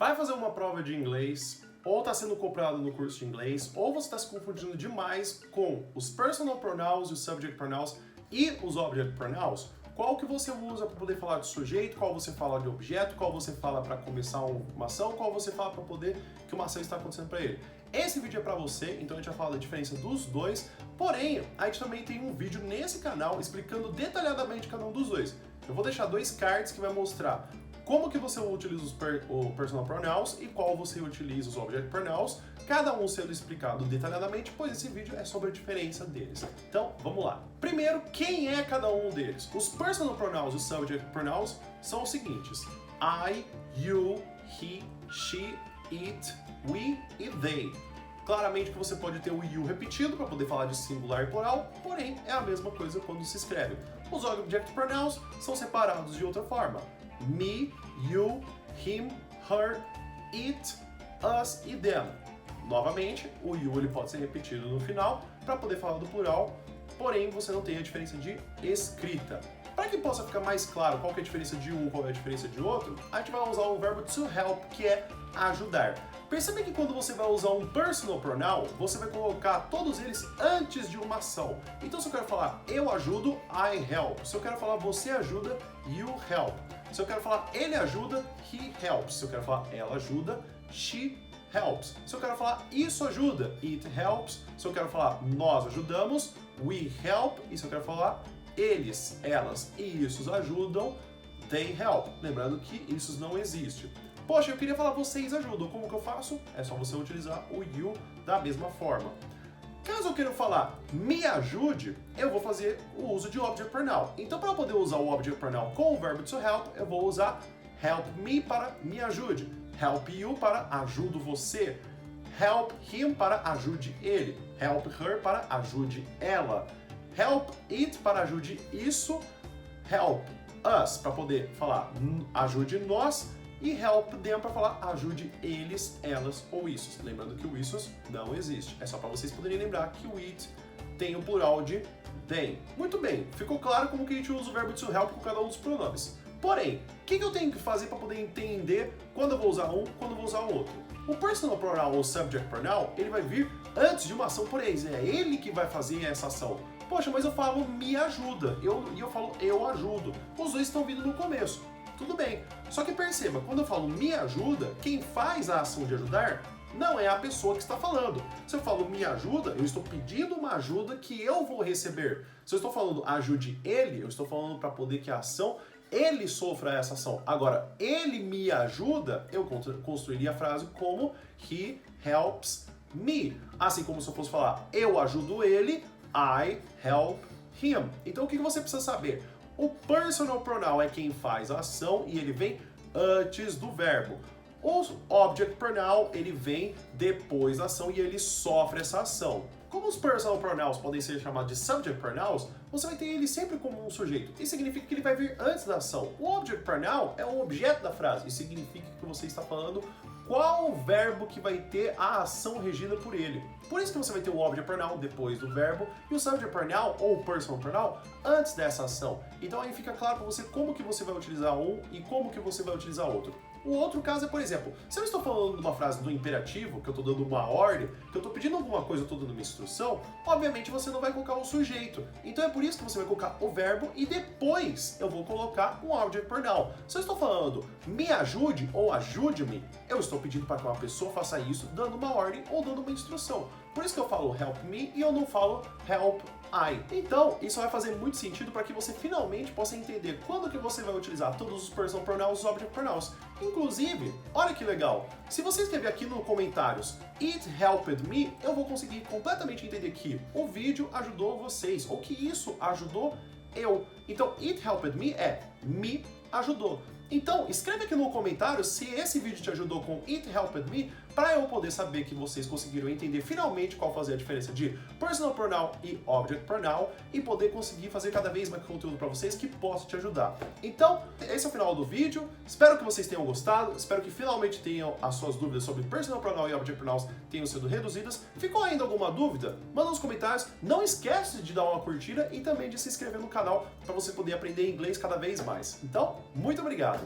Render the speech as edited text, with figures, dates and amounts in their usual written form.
Vai fazer uma prova de inglês, ou está sendo cobrado no curso de inglês, ou você está se confundindo demais com os personal pronouns e os subject pronouns e os object pronouns? Qual que você usa para poder falar de sujeito, qual você fala de objeto, qual você fala para começar uma ação, qual você fala para poder que uma ação está acontecendo para ele. Esse vídeo é para você, então a gente vai falar da diferença dos dois, porém, a gente também tem um vídeo nesse canal explicando detalhadamente cada um dos dois. Eu vou deixar dois cards que vai mostrar como que você utiliza os personal pronouns e qual você utiliza os object pronouns, cada um sendo explicado detalhadamente, pois esse vídeo é sobre a diferença deles. Então, vamos lá. Primeiro, quem é cada um deles? Os personal pronouns e os subject pronouns são os seguintes: I, you, he, she, it, we e they. Claramente que você pode ter o you repetido para poder falar de singular e plural, porém é a mesma coisa quando se escreve. Os object pronouns são separados de outra forma. Me, you, him, her, it, us e them. Novamente, o you ele pode ser repetido no final para poder falar do plural, porém você não tem a diferença de escrita. Para que possa ficar mais claro qual que é a diferença de um e qual é a diferença de outro, a gente vai usar o verbo to help, que é ajudar. Percebe que quando você vai usar um personal pronoun, você vai colocar todos eles antes de uma ação. Então se eu quero falar eu ajudo, I help. Se eu quero falar você ajuda, you help. Se eu quero falar ele ajuda, he helps. Se eu quero falar ela ajuda, she helps. Se eu quero falar isso ajuda, it helps. Se eu quero falar nós ajudamos, we help. E se eu quero falar eles, elas e isso ajudam, they help. Lembrando que isso não existe. Poxa, eu queria falar vocês ajudam. Como que eu faço? É só você utilizar o you da mesma forma. Caso eu queira falar me ajude, eu vou fazer o uso de object pronoun. Então, para poder usar o object pronoun com o verbo to help, eu vou usar help me para me ajude, help you para ajudo você, help him para ajude ele, help her para ajude ela, help it para ajude isso, help us para poder falar ajude nós, e help them para falar ajude eles, elas ou isso. Lembrando que o isso não existe. É só para vocês poderem lembrar que o it tem o plural de them. Muito bem, ficou claro como que a gente usa o verbo to help com cada um dos pronomes. Porém, o que eu tenho que fazer para poder entender quando eu vou usar um, quando eu vou usar o outro? O personal pronoun ou subject pronoun, ele vai vir antes de uma ação, por exemplo, é ele que vai fazer essa ação. Poxa, mas eu falo me ajuda, e eu falo eu ajudo. Os dois estão vindo no começo. Tudo bem, só que perceba, quando eu falo me ajuda, quem faz a ação de ajudar não é a pessoa que está falando. Se eu falo me ajuda, eu estou pedindo uma ajuda que eu vou receber. Se eu estou falando ajude ele, eu estou falando para poder que a ação, ele sofra essa ação. Agora, ele me ajuda, eu construiria a frase como he helps me. Assim como se eu fosse falar eu ajudo ele, I help him. Então o que você precisa saber? O personal pronoun é quem faz a ação e ele vem antes do verbo. O object pronoun, ele vem depois da ação e ele sofre essa ação. Como os personal pronouns podem ser chamados de subject pronouns, você vai ter ele sempre como um sujeito. Isso significa que ele vai vir antes da ação. O object pronoun é o objeto da frase. Isso significa que você está falando qual o verbo que vai ter a ação regida por ele. Por isso que você vai ter o object pronoun depois do verbo e o subject pronoun ou o personal pronoun antes dessa ação. Então aí fica claro para você como que você vai utilizar um e como que você vai utilizar outro. O outro caso é, por exemplo, se eu estou falando de uma frase do imperativo, que eu estou dando uma ordem, que eu estou pedindo alguma coisa, eu estou dando uma instrução, obviamente você não vai colocar o sujeito. Então é por isso que você vai colocar o verbo e depois eu vou colocar um object pronoun. Se eu estou falando me ajude ou ajude-me, eu estou pedindo para que uma pessoa faça isso dando uma ordem ou dando uma instrução. Por isso que eu falo help me e eu não falo help I. Então, isso vai fazer muito sentido para que você finalmente possa entender quando que você vai utilizar todos os personal pronouns e os object pronouns. Inclusive, olha que legal, se você escrever aqui nos comentários it helped me, eu vou conseguir completamente entender que o vídeo ajudou vocês, ou que isso ajudou eu. Então, it helped me é me ajudou. Então, escreve aqui no comentário se esse vídeo te ajudou com It Helped Me, para eu poder saber que vocês conseguiram entender finalmente qual fazer a diferença de personal pronoun e object pronoun e poder conseguir fazer cada vez mais conteúdo para vocês que possa te ajudar. Então, esse é o final do vídeo. Espero que vocês tenham gostado. Espero que finalmente tenham as suas dúvidas sobre personal pronoun e object pronouns tenham sido reduzidas. Ficou ainda alguma dúvida? Manda nos comentários. Não esquece de dar uma curtida e também de se inscrever no canal para você poder aprender inglês cada vez mais. Então, muito obrigado!